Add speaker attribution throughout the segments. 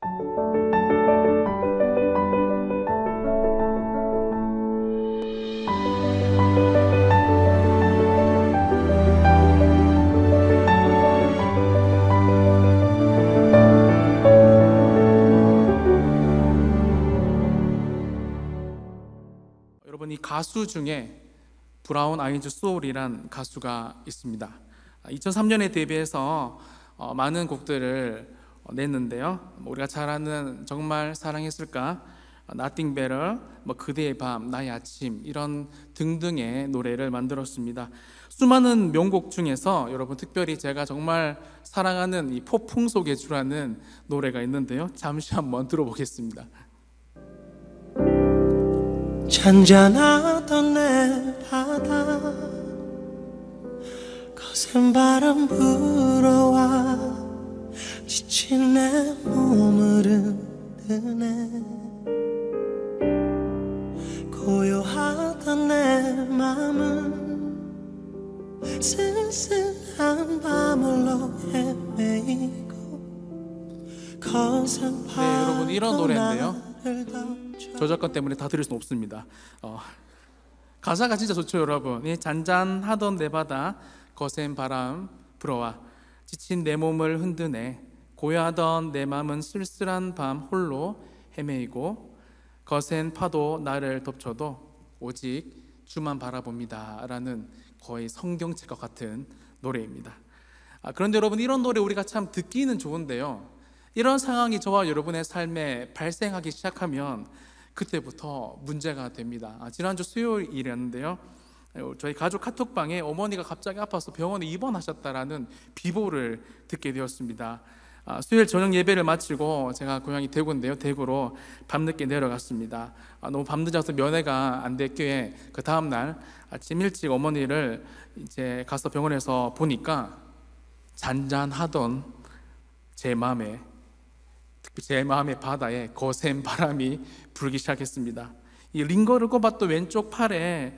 Speaker 1: 여러분, 이 가수 중에 브라운 아이즈 소울이란 가수가 있습니다. 2003년에 데뷔해서 많은 곡들을 냈는데요. 우리가 잘 아는 정말 사랑했을까, Nothing Better, 그대의 밤, 나의 아침, 이런 등등의 노래를 만들었습니다. 수많은 명곡 중에서 여러분 특별히 제가 정말 사랑하는 이 폭풍속에 주라는 노래가 있는데요. 잠시 한번 들어보겠습니다.
Speaker 2: 잔잔하던 내 바다, 거센 바람 불어와 지친 내 몸을 흔드네. 고요하던 내 맘은 쓸쓸한 밤을로 헤매이고 거센 바람.
Speaker 1: 네, 여러분, 이런 노래인데요. 저작권 때문에 다 들을 수는 없습니다. 가사가 진짜 좋죠, 여러분. 잔잔하던 내 바다, 거센 바람 불어와 지친 내 몸을 흔드네. 고요하던 내 맘은 쓸쓸한 밤 홀로 헤매이고 거센 파도 나를 덮쳐도 오직 주만 바라봅니다 라는 거의 성경책과 같은 노래입니다. 그런데 여러분, 이런 노래 우리가 참 듣기는 좋은데요, 이런 상황이 저와 여러분의 삶에 발생하기 시작하면 그때부터 문제가 됩니다. 지난주 수요일이었는데요, 저희 가족 카톡방에 어머니가 갑자기 아파서 병원에 입원하셨다라는 비보를 듣게 되었습니다. 수요일 저녁 예배를 마치고 제가 고향이 대구인데요, 대구로 밤늦게 내려갔습니다. 너무 밤늦어서 면회가 안 됐기에 그 다음날 아침 일찍 어머니를 이제 가서 병원에서 보니까 잔잔하던 제 마음의 바다에 거센 바람이 불기 시작했습니다. 이 링거를 꼽았던 왼쪽 팔에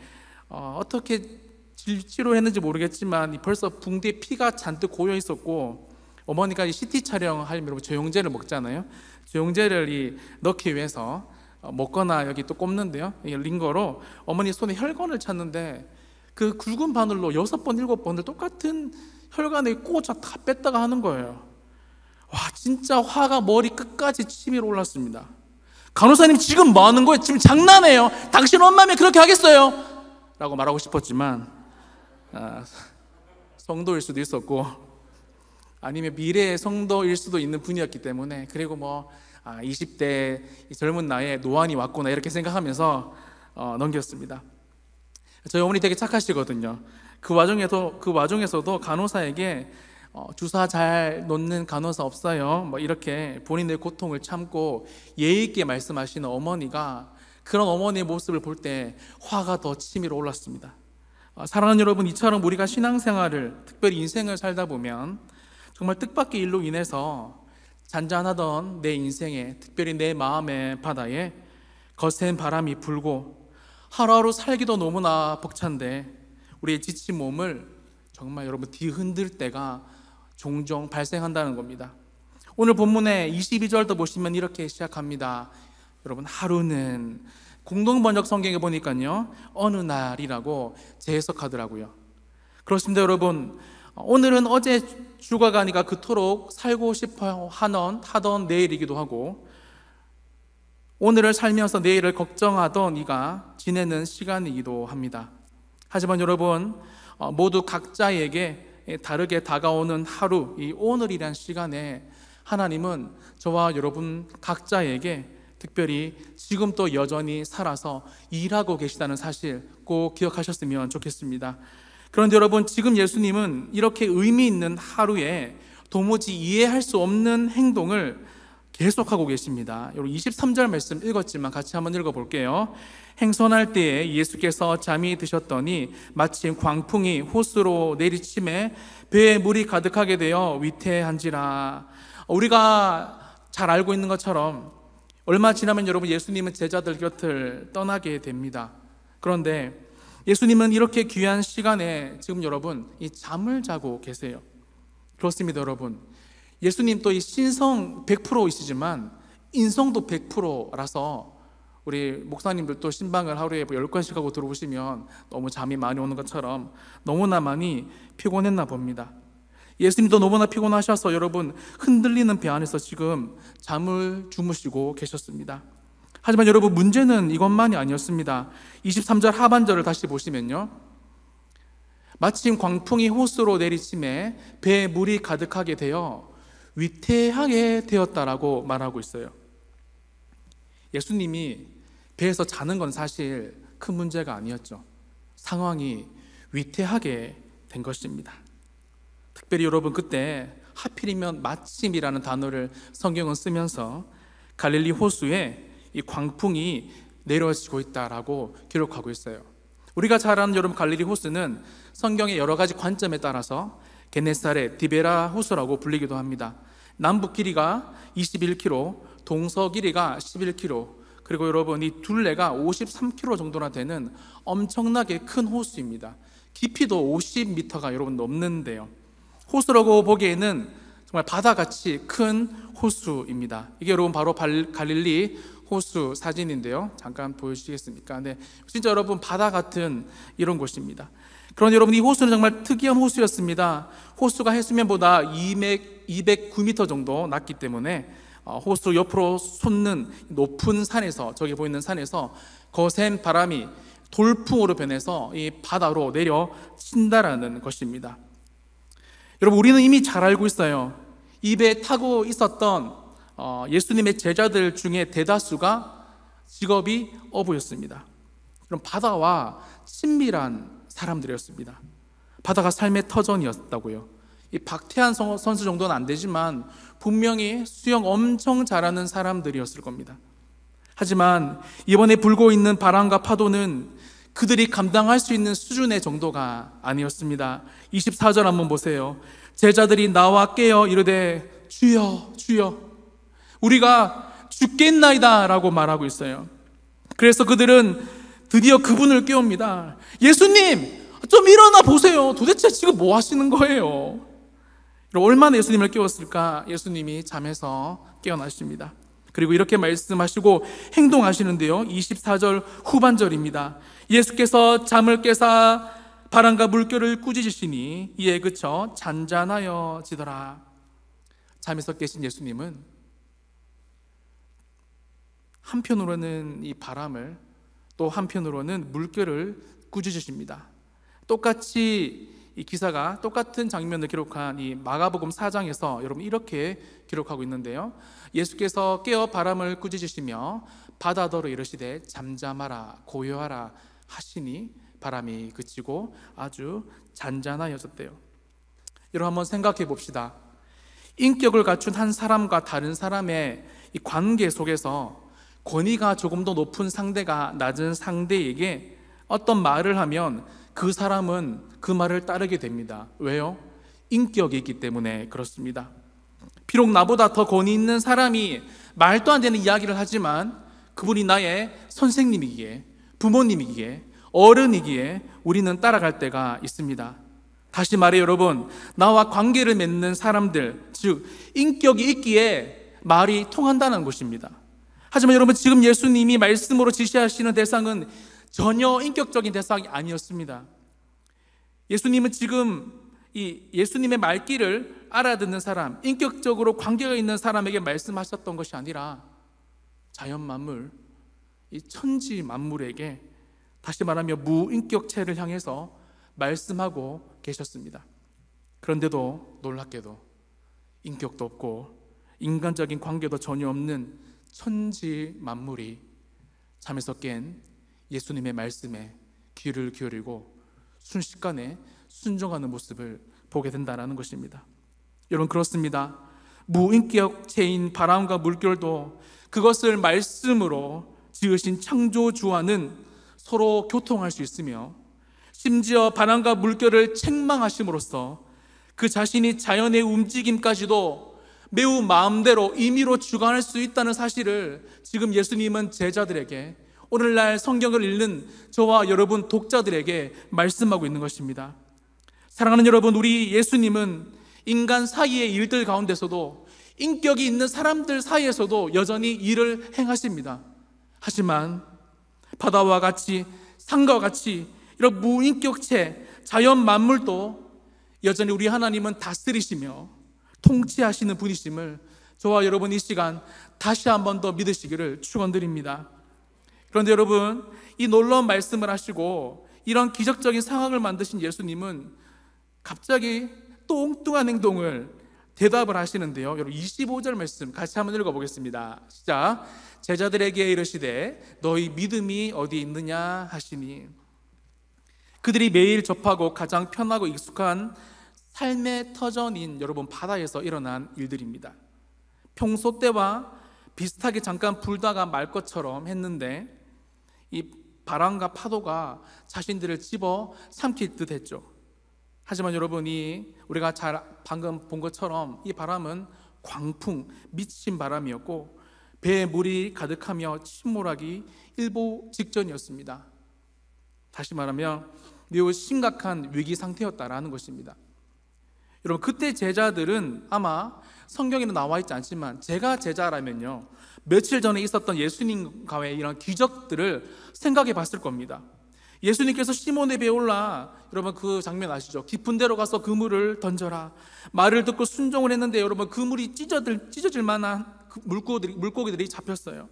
Speaker 1: 어떻게 치료했는지 모르겠지만 벌써 붕대에 피가 잔뜩 고여 있었고, 어머니가 CT 촬영하려면 조영제를 먹잖아요. 조영제를 넣기 위해서 먹거나 여기 또 꼽는데요, 이 링거로 어머니 손에 혈관을 찾는데 그 굵은 바늘로 6번, 7번을 똑같은 혈관에 꽂아 다 뺐다가 하는 거예요. 와, 진짜 화가 머리 끝까지 치밀어 올랐습니다. 간호사님, 지금 뭐 하는 거예요? 지금 장난해요? 당신 엄마면 그렇게 하겠어요? 라고 말하고 싶었지만 성도일 수도 있었고, 아니면 미래의 성도일 수도 있는 분이었기 때문에, 그리고 20대 이 젊은 나이에 노안이 왔구나 이렇게 생각하면서 넘겼습니다. 저희 어머니 되게 착하시거든요. 그 와중에서도 간호사에게 주사 잘 놓는 간호사 없어요, 이렇게 본인의 고통을 참고 예의 있게 말씀하시는 어머니가, 그런 어머니의 모습을 볼 때 화가 더 치밀어 올랐습니다. 사랑하는 여러분, 이처럼 우리가 신앙생활을, 특별히 인생을 살다 보면 정말 뜻밖의 일로 인해서 잔잔하던 내 인생에, 특별히 내 마음의 바다에 거센 바람이 불고 하루하루 살기도 너무나 벅찬데 우리의 지친 몸을 정말 여러분 뒤흔들 때가 종종 발생한다는 겁니다. 오늘 본문의 22절도 보시면 이렇게 시작합니다. 여러분, 하루는 공동번역 성경에 보니까요, 어느 날이라고 재해석하더라고요. 그렇습니다. 여러분, 오늘은 어제 죽어가니까 그토록 살고 싶어 하던 내일이기도 하고, 오늘을 살면서 내일을 걱정하던 이가 지내는 시간이기도 합니다. 하지만 여러분, 모두 각자에게 다르게 다가오는 하루, 이 오늘이란 시간에 하나님은 저와 여러분 각자에게 특별히 지금 또 여전히 살아서 일하고 계시다는 사실 꼭 기억하셨으면 좋겠습니다. 그런데 여러분, 지금 예수님은 이렇게 의미 있는 하루에 도무지 이해할 수 없는 행동을 계속하고 계십니다. 여러분, 23절 말씀 읽었지만 같이 한번 읽어볼게요. 행선할 때에 예수께서 잠이 드셨더니 마침 광풍이 호수로 내리침에 배에 물이 가득하게 되어 위태한지라. 우리가 잘 알고 있는 것처럼 얼마 지나면 여러분, 예수님은 제자들 곁을 떠나게 됩니다. 그런데 예수님은 이렇게 귀한 시간에 지금 여러분 이 잠을 자고 계세요. 그렇습니다. 여러분, 예수님 또 이 신성 100%이시지만 인성도 100%라서 우리 목사님들도 신방을 하루에 10권씩 하고 들어오시면 너무 잠이 많이 오는 것처럼 너무나 많이 피곤했나 봅니다. 예수님도 너무나 피곤하셔서 여러분 흔들리는 배 안에서 지금 잠을 주무시고 계셨습니다. 하지만 여러분 문제는 이것만이 아니었습니다. 23절 하반절을 다시 보시면요, 마침 광풍이 호수로 내리침에 배에 물이 가득하게 되어 위태하게 되었다라고 말하고 있어요. 예수님이 배에서 자는 건 사실 큰 문제가 아니었죠. 상황이 위태하게 된 것입니다. 특별히 여러분 그때 하필이면 마침이라는 단어를 성경은 쓰면서 갈릴리 호수에 이 광풍이 내려지고 있다라고 기록하고 있어요. 우리가 잘 아는 여러분 갈릴리 호수는 성경의 여러 가지 관점에 따라서 게네사렛, 디베라 호수라고 불리기도 합니다. 남북 길이가 21km, 동서 길이가 11km, 그리고 여러분 이 둘레가 53km 정도나 되는 엄청나게 큰 호수입니다. 깊이도 50m가 여러분 넘는데요, 호수라고 보기에는 정말 바다같이 큰 호수입니다. 이게 여러분 바로 갈릴리 호수 사진인데요, 잠깐 보여주시겠습니까? 네, 진짜 여러분 바다 같은 이런 곳입니다. 그런데 여러분 이 호수는 정말 특이한 호수였습니다. 호수가 해수면보다 209m 정도 낮기 때문에 호수 옆으로 솟는 높은 산에서, 저기 보이는 산에서 거센 바람이 돌풍으로 변해서 이 바다로 내려친다라는 것입니다. 여러분 우리는 이미 잘 알고 있어요. 이 배에 타고 있었던 예수님의 제자들 중에 대다수가 직업이 어부였습니다. 그럼 바다와 친밀한 사람들이었습니다. 바다가 삶의 터전이었다고요. 이 박태환 선수 정도는 안 되지만 분명히 수영 엄청 잘하는 사람들이었을 겁니다. 하지만 이번에 불고 있는 바람과 파도는 그들이 감당할 수 있는 수준의 정도가 아니었습니다. 24절 한번 보세요. 제자들이 나와 깨어 이르되 주여 주여 우리가 죽겠나이다 라고 말하고 있어요. 그래서 그들은 드디어 그분을 깨웁니다. 예수님 좀 일어나 보세요. 도대체 지금 뭐 하시는 거예요? 얼마나 예수님을 깨웠을까? 예수님이 잠에서 깨어나십니다. 그리고 이렇게 말씀하시고 행동하시는데요, 24절 후반절입니다. 예수께서 잠을 깨사 바람과 물결을 꾸짖으시니 이에 그쳐 잔잔하여지더라. 잠에서 깨신 예수님은 한편으로는 이 바람을, 또 한편으로는 물결을 꾸짖으십니다. 똑같이 이 기사가 똑같은 장면을 기록한 이 마가복음 4장에서 여러분 이렇게 기록하고 있는데요, 예수께서 깨어 바람을 꾸짖으시며 바다더러 이르시되 잠잠하라 고요하라 하시니 바람이 그치고 아주 잔잔하여졌대요. 여러분 한번 생각해 봅시다. 인격을 갖춘 한 사람과 다른 사람의 이 관계 속에서 권위가 조금 더 높은 상대가 낮은 상대에게 어떤 말을 하면 그 사람은 그 말을 따르게 됩니다. 왜요? 인격이 있기 때문에 그렇습니다. 비록 나보다 더 권위 있는 사람이 말도 안 되는 이야기를 하지만 그분이 나의 선생님이기에, 부모님이기에, 어른이기에 우리는 따라갈 때가 있습니다. 다시 말해 여러분, 나와 관계를 맺는 사람들, 즉 인격이 있기에 말이 통한다는 것입니다. 하지만 여러분 지금 예수님이 말씀으로 지시하시는 대상은 전혀 인격적인 대상이 아니었습니다. 예수님은 지금 이 예수님의 말귀를 알아듣는 사람, 인격적으로 관계가 있는 사람에게 말씀하셨던 것이 아니라 자연 만물, 이 천지 만물에게, 다시 말하면 무인격체를 향해서 말씀하고 계셨습니다. 그런데도 놀랍게도 인격도 없고 인간적인 관계도 전혀 없는 천지 만물이 잠에서 깬 예수님의 말씀에 귀를 기울이고 순식간에 순종하는 모습을 보게 된다는 것입니다. 여러분 그렇습니다. 무인격체인 바람과 물결도 그것을 말씀으로 지으신 창조주와는 서로 교통할 수 있으며, 심지어 바람과 물결을 책망하심으로써 그 자신이 자연의 움직임까지도 매우 마음대로 임의로 주관할 수 있다는 사실을 지금 예수님은 제자들에게, 오늘날 성경을 읽는 저와 여러분 독자들에게 말씀하고 있는 것입니다. 사랑하는 여러분, 우리 예수님은 인간 사이의 일들 가운데서도 인격이 있는 사람들 사이에서도 여전히 일을 행하십니다. 하지만 바다와 같이 산과 같이 이런 무인격체 자연 만물도 여전히 우리 하나님은 다스리시며 통치하시는 분이심을 저와 여러분 이 시간 다시 한 번 더 믿으시기를 축원드립니다. 그런데 여러분, 이 놀라운 말씀을 하시고 이런 기적적인 상황을 만드신 예수님은 갑자기 또 엉뚱한 행동을 대답을 하시는데요. 여러분 25절 말씀 같이 한번 읽어보겠습니다. 시작. 제자들에게 이르시되 너희 믿음이 어디 있느냐 하시니, 그들이 매일 접하고 가장 편하고 익숙한 삶의 터전인 여러분 바다에서 일어난 일들입니다. 평소 때와 비슷하게 잠깐 불다가 말 것처럼 했는데 이 바람과 파도가 자신들을 집어 삼킬 듯 했죠. 하지만 여러분이 우리가 잘 방금 본 것처럼 이 바람은 광풍, 미친 바람이었고 배에 물이 가득하며 침몰하기 일보 직전이었습니다. 다시 말하면 매우 심각한 위기 상태였다라는 것입니다. 여러분, 그때 제자들은 아마 성경에는 나와 있지 않지만 제가 제자라면요, 며칠 전에 있었던 예수님과의 이런 기적들을 생각해 봤을 겁니다. 예수님께서 시몬의 배에 올라, 여러분 그 장면 아시죠? 깊은 데로 가서 그물을 던져라. 말을 듣고 순종을 했는데 여러분 그 물이 찢어질 만한 그 물고기들이 잡혔어요.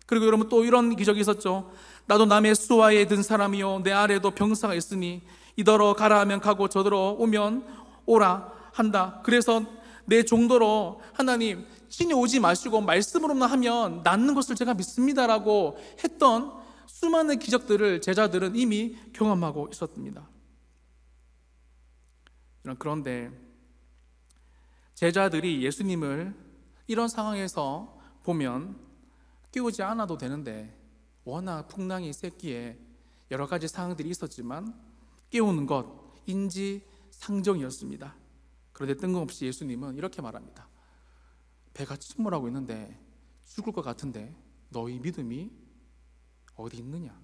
Speaker 1: 그리고 여러분 또 이런 기적이 있었죠. 나도 남의 수하에 든 사람이요 내 아래도 병사가 있으니 이더러 가라 하면 가고 저더러 오면 오라 한다. 그래서 내 정도로 하나님 친히 오지 마시고 말씀으로만 하면 낫는 것을 제가 믿습니다라고 했던 수많은 기적들을 제자들은 이미 경험하고 있었습니다. 그런데 제자들이 예수님을 이런 상황에서 보면 깨우지 않아도 되는데 워낙 풍랑이 셌기에 여러 가지 상황들이 있었지만 깨우는 것 인지상정이었습니다. 그런데 뜬금없이 예수님은 이렇게 말합니다. 배가 침몰하고 있는데 죽을 것 같은데 너희 믿음이 어디 있느냐?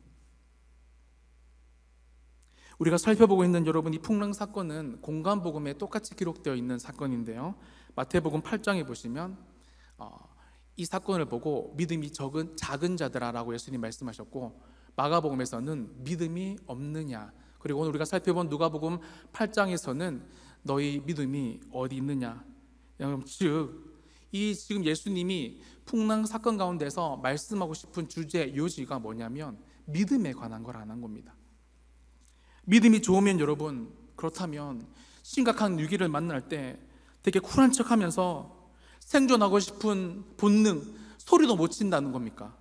Speaker 1: 우리가 살펴보고 있는 여러분 이 풍랑 사건은 공간복음에 똑같이 기록되어 있는 사건인데요, 마태복음 8장에 보시면 이 사건을 보고 믿음이 적은 작은 자들아라고 예수님 말씀하셨고, 마가복음에서는 믿음이 없느냐, 그리고 오늘 우리가 살펴본 누가복음 8장에서는 너희 믿음이 어디 있느냐. 즉 이 지금 예수님이 풍랑 사건 가운데서 말씀하고 싶은 주제 요지가 뭐냐면 믿음에 관한 걸 안 한 겁니다. 믿음이 좋으면 여러분, 그렇다면 심각한 위기를 만날 때 되게 쿨한 척하면서 생존하고 싶은 본능 소리도 못 친다는 겁니까?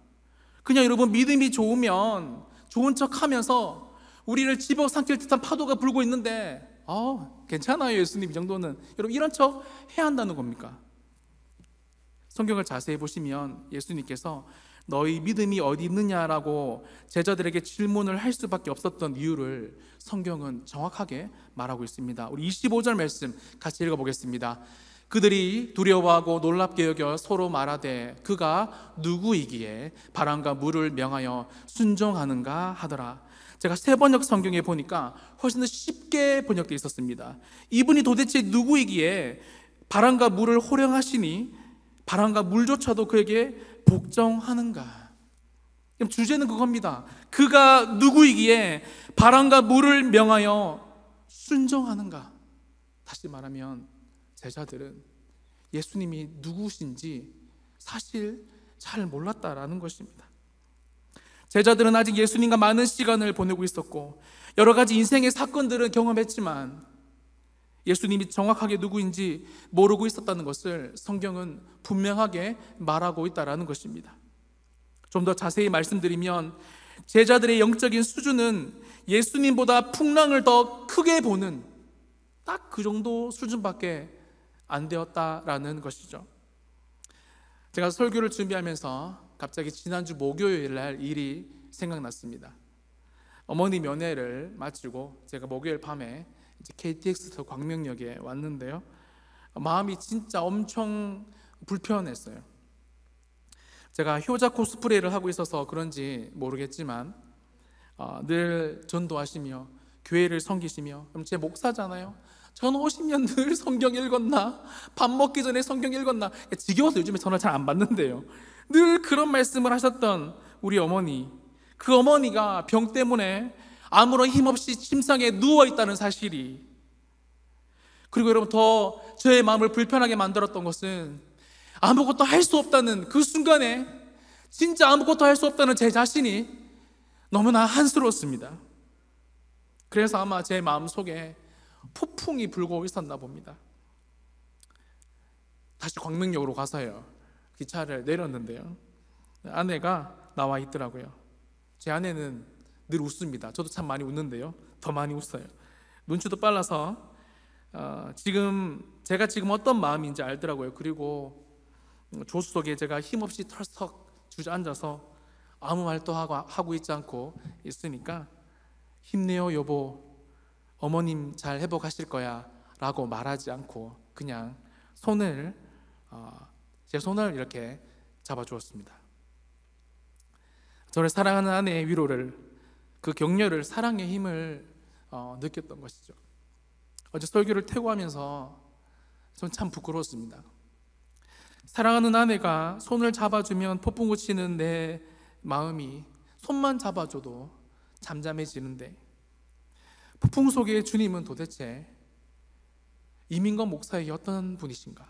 Speaker 1: 그냥 여러분 믿음이 좋으면 좋은 척하면서 우리를 집어삼킬 듯한 파도가 불고 있는데 괜찮아요 예수님 이 정도는, 여러분 이런 척 해야 한다는 겁니까? 성경을 자세히 보시면 예수님께서 너희 믿음이 어디 있느냐라고 제자들에게 질문을 할 수밖에 없었던 이유를 성경은 정확하게 말하고 있습니다. 우리 25절 말씀 같이 읽어보겠습니다. 그들이 두려워하고 놀랍게 여겨 서로 말하되 그가 누구이기에 바람과 물을 명하여 순종하는가 하더라. 제가 새 번역 성경에 보니까 훨씬 더 쉽게 번역되어 있었습니다. 이분이 도대체 누구이기에 바람과 물을 호령하시니 바람과 물조차도 그에게 복종하는가. 그럼 주제는 그겁니다. 그가 누구이기에 바람과 물을 명하여 순종하는가. 다시 말하면 제자들은 예수님이 누구신지 사실 잘 몰랐다라는 것입니다. 제자들은 아직 예수님과 많은 시간을 보내고 있었고 여러 가지 인생의 사건들을 경험했지만 예수님이 정확하게 누구인지 모르고 있었다는 것을 성경은 분명하게 말하고 있다는 것입니다. 좀 더 자세히 말씀드리면 제자들의 영적인 수준은 예수님보다 풍랑을 더 크게 보는 딱 그 정도 수준밖에 안 되었다라는 것이죠. 제가 설교를 준비하면서 갑자기 지난주 목요일 날 일이 생각났습니다. 어머니 면회를 마치고 제가 목요일 밤에 KTX 광명역에 왔는데요, 마음이 진짜 엄청 불편했어요. 제가 효자 코스프레를 하고 있어서 그런지 모르겠지만 늘 전도하시며 교회를 섬기시며, 그럼 제 목사잖아요. 저는 50년 늘 성경 읽었나? 밥 먹기 전에 성경 읽었나? 지겨워서 요즘에 전화 잘 안 받는데요. 늘 그런 말씀을 하셨던 우리 어머니, 그 어머니가 병 때문에 아무런 힘없이 침상에 누워있다는 사실이, 그리고 여러분 더 저의 마음을 불편하게 만들었던 것은 아무것도 할 수 없다는 그 순간에, 진짜 아무것도 할 수 없다는 제 자신이 너무나 한스러웠습니다. 그래서 아마 제 마음속에 폭풍이 불고 있었나 봅니다. 다시 광명역으로 가서요, 기차를 내렸는데요, 아내가 나와 있더라고요. 제 아내는 늘 웃습니다. 저도 참 많이 웃는데요, 더 많이 웃어요. 눈치도 빨라서 제가 지금 어떤 마음인지 알더라고요. 그리고 조수석에 제가 힘없이 털썩 주저앉아서 아무 말도 하고 있지 않고 있으니까, 힘내요 여보, 어머님 잘 회복하실 거야 라고 말하지 않고 그냥 제 손을 이렇게 잡아주었습니다. 저를 사랑하는 아내의 위로를, 그 격려를, 사랑의 힘을 느꼈던 것이죠. 어제 설교를 퇴고하면서 전 참 부끄러웠습니다. 사랑하는 아내가 손을 잡아주면 폭풍우 치는 내 마음이 손만 잡아줘도 잠잠해지는데, 폭풍 속의 주님은 도대체 이민건 목사에게 어떤 분이신가?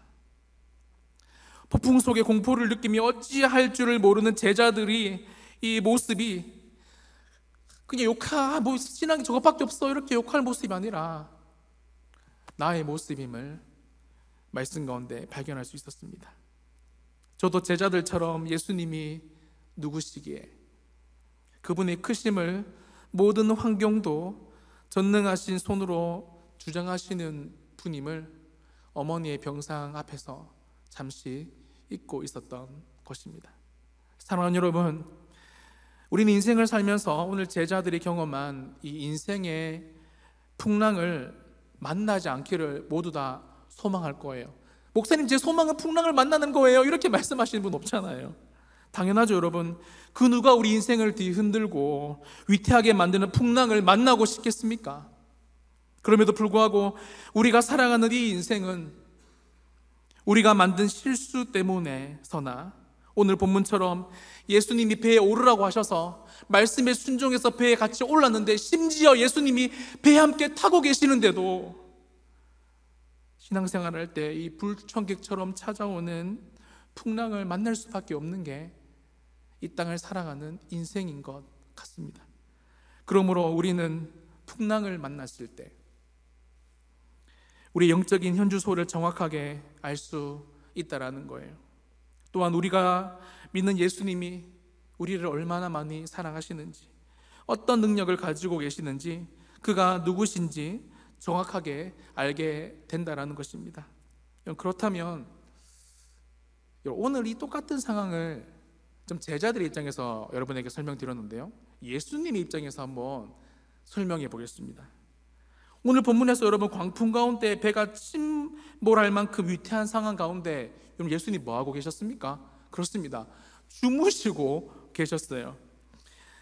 Speaker 1: 폭풍 속의 공포를 느끼며 어찌할 줄을 모르는 제자들이 이 모습이 그냥 뭐 신앙이 저것밖에 없어 이렇게 욕할 모습이 아니라 나의 모습임을 말씀 가운데 발견할 수 있었습니다. 저도 제자들처럼 예수님이 누구시기에, 그분의 크심을 모든 환경도 전능하신 손으로 주장하시는 분임을 어머니의 병상 앞에서 잠시 잊고 있었던 것입니다. 사랑하는 여러분, 우리는 인생을 살면서 오늘 제자들이 경험한 이 인생의 풍랑을 만나지 않기를 모두 다 소망할 거예요. 목사님, 제 소망은 풍랑을 만나는 거예요, 이렇게 말씀하시는 분 없잖아요. 당연하죠 여러분. 그 누가 우리 인생을 뒤흔들고 위태하게 만드는 풍랑을 만나고 싶겠습니까? 그럼에도 불구하고 우리가 살아가는 이 인생은 우리가 만든 실수 때문에서나, 오늘 본문처럼 예수님이 배에 오르라고 하셔서 말씀에 순종해서 배에 같이 올랐는데, 심지어 예수님이 배에 함께 타고 계시는데도 신앙생활을 할 때 이 불청객처럼 찾아오는 풍랑을 만날 수밖에 없는 게 이 땅을 살아가는 인생인 것 같습니다. 그러므로 우리는 풍랑을 만났을 때 우리 영적인 현주소를 정확하게 알 수 있다라는 거예요. 또한 우리가 믿는 예수님이 우리를 얼마나 많이 사랑하시는지, 어떤 능력을 가지고 계시는지, 그가 누구신지 정확하게 알게 된다라는 것입니다. 그렇다면 오늘 이 똑같은 상황을 좀 제자들의 입장에서 여러분에게 설명드렸는데요, 예수님의 입장에서 한번 설명해 보겠습니다. 오늘 본문에서 여러분 광풍 가운데 배가 침몰할 만큼 위태한 상황 가운데 여러분 예수님 뭐 하고 계셨습니까? 그렇습니다. 주무시고 계셨어요.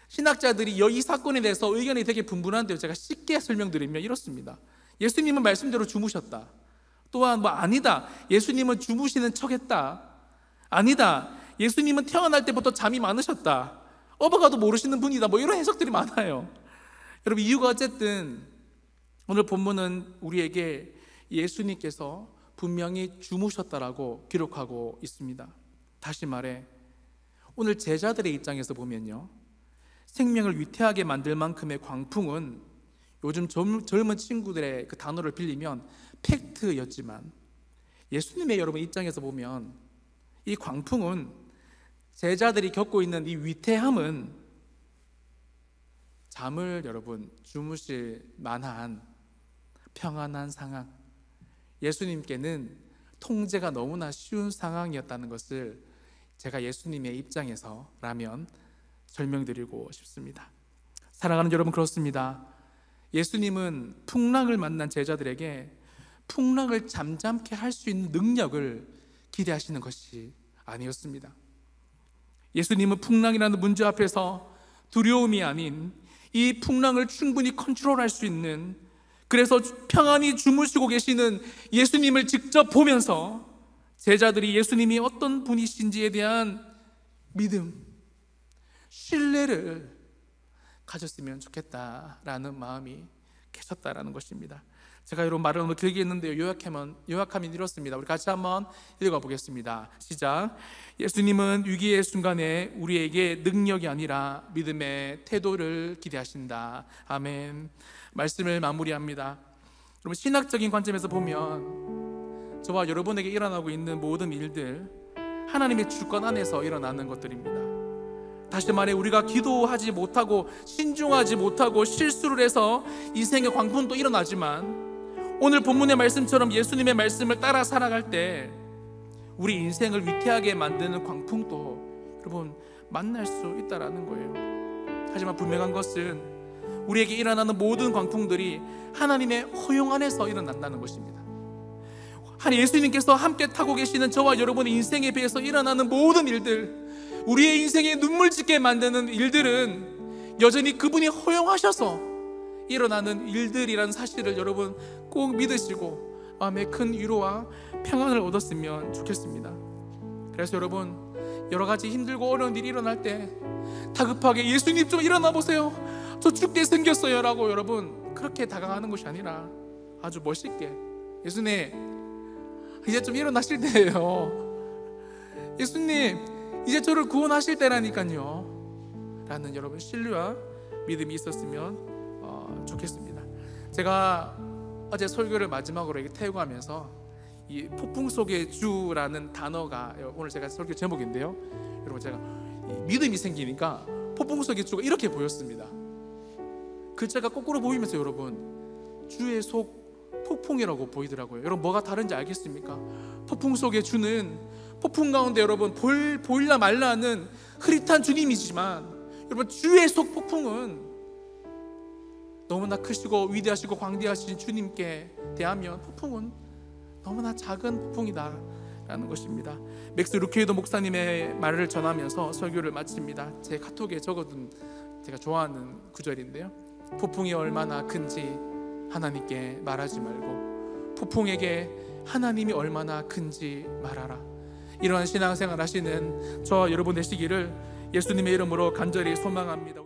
Speaker 1: 신학자들이 이 사건에 대해서 의견이 되게 분분한데요, 제가 쉽게 설명드리면 이렇습니다. 예수님은 말씀대로 주무셨다. 또한 아니다, 예수님은 주무시는 척했다. 아니다, 예수님은 태어날 때부터 잠이 많으셨다. 어버가도 모르시는 분이다. 이런 해석들이 많아요. 여러분, 이유가 어쨌든 오늘 본문은 우리에게 예수님께서 분명히 주무셨다라고 기록하고 있습니다. 다시 말해 오늘 제자들의 입장에서 보면요, 생명을 위태하게 만들 만큼의 광풍은 요즘 젊은 친구들의 그 단어를 빌리면 팩트였지만, 예수님의 여러분 입장에서 보면 이 광풍은, 제자들이 겪고 있는 이 위태함은 잠을 여러분 주무실 만한 평안한 상황, 예수님께는 통제가 너무나 쉬운 상황이었다는 것을 제가 예수님의 입장에서라면 설명드리고 싶습니다. 사랑하는 여러분, 그렇습니다. 예수님은 풍랑을 만난 제자들에게 풍랑을 잠잠케 할 수 있는 능력을 기대하시는 것이 아니었습니다. 예수님은 풍랑이라는 문제 앞에서 두려움이 아닌 이 풍랑을 충분히 컨트롤할 수 있는 그래서 평안히 주무시고 계시는 예수님을 직접 보면서 제자들이 예수님이 어떤 분이신지에 대한 믿음, 신뢰를 가졌으면 좋겠다라는 마음이 계셨다라는 것입니다. 제가 여러분 말을 너무 길게 했는데요, 요약하면 이렇습니다. 우리 같이 한번 읽어보겠습니다. 시작. 예수님은 위기의 순간에 우리에게 능력이 아니라 믿음의 태도를 기대하신다. 아멘. 말씀을 마무리합니다. 여러분, 신학적인 관점에서 보면 저와 여러분에게 일어나고 있는 모든 일들 하나님의 주권 안에서 일어나는 것들입니다. 다시 말해, 우리가 기도하지 못하고 신중하지 못하고 실수를 해서 인생의 광풍도 일어나지만, 오늘 본문의 말씀처럼 예수님의 말씀을 따라 살아갈 때 우리 인생을 위태하게 만드는 광풍도 여러분 만날 수 있다라는 거예요. 하지만 분명한 것은 우리에게 일어나는 모든 광풍들이 하나님의 허용 안에서 일어난다는 것입니다. 예수님께서 함께 타고 계시는 저와 여러분의 인생에 비해서 일어나는 모든 일들, 우리의 인생에 눈물 짓게 만드는 일들은 여전히 그분이 허용하셔서 일어나는 일들이라는 사실을 여러분 꼭 믿으시고 마음에 큰 위로와 평안을 얻었으면 좋겠습니다. 그래서 여러분, 여러 가지 힘들고 어려운 일이 일어날 때 다급하게 예수님 좀 일어나 보세요, 저 죽게 생겼어요 라고 여러분 그렇게 다가가는 것이 아니라 아주 멋있게, 예수님 이제 좀 일어나실 때예요, 예수님 이제 저를 구원하실 때라니까요 라는 여러분 신뢰와 믿음이 있었으면 좋겠습니다. 제가 어제 설교를 마지막으로 태우고하면서 이 폭풍 속의 주라는 단어가 오늘 제가 설교 제목인데요, 여러분 제가 믿음이 생기니까 폭풍 속의 주가 이렇게 보였습니다. 글자가 거꾸로 보이면서 여러분 주의 속 폭풍이라고 보이더라고요. 여러분 뭐가 다른지 알겠습니까? 폭풍 속의 주는 폭풍 가운데 여러분 보일라 말라 하는 흐릿한 주님이지만, 여러분 주의 속 폭풍은 너무나 크시고 위대하시고 광대하신 주님께 대하면 폭풍은 너무나 작은 폭풍이다 라는 것입니다. 맥스 루케이도 목사님의 말을 전하면서 설교를 마칩니다. 제 카톡에 적어둔 제가 좋아하는 구절인데요, 폭풍이 얼마나 큰지 하나님께 말하지 말고 폭풍에게 하나님이 얼마나 큰지 말하라. 이러한 신앙생활 하시는 저와 여러분 되시기를 예수님의 이름으로 간절히 소망합니다.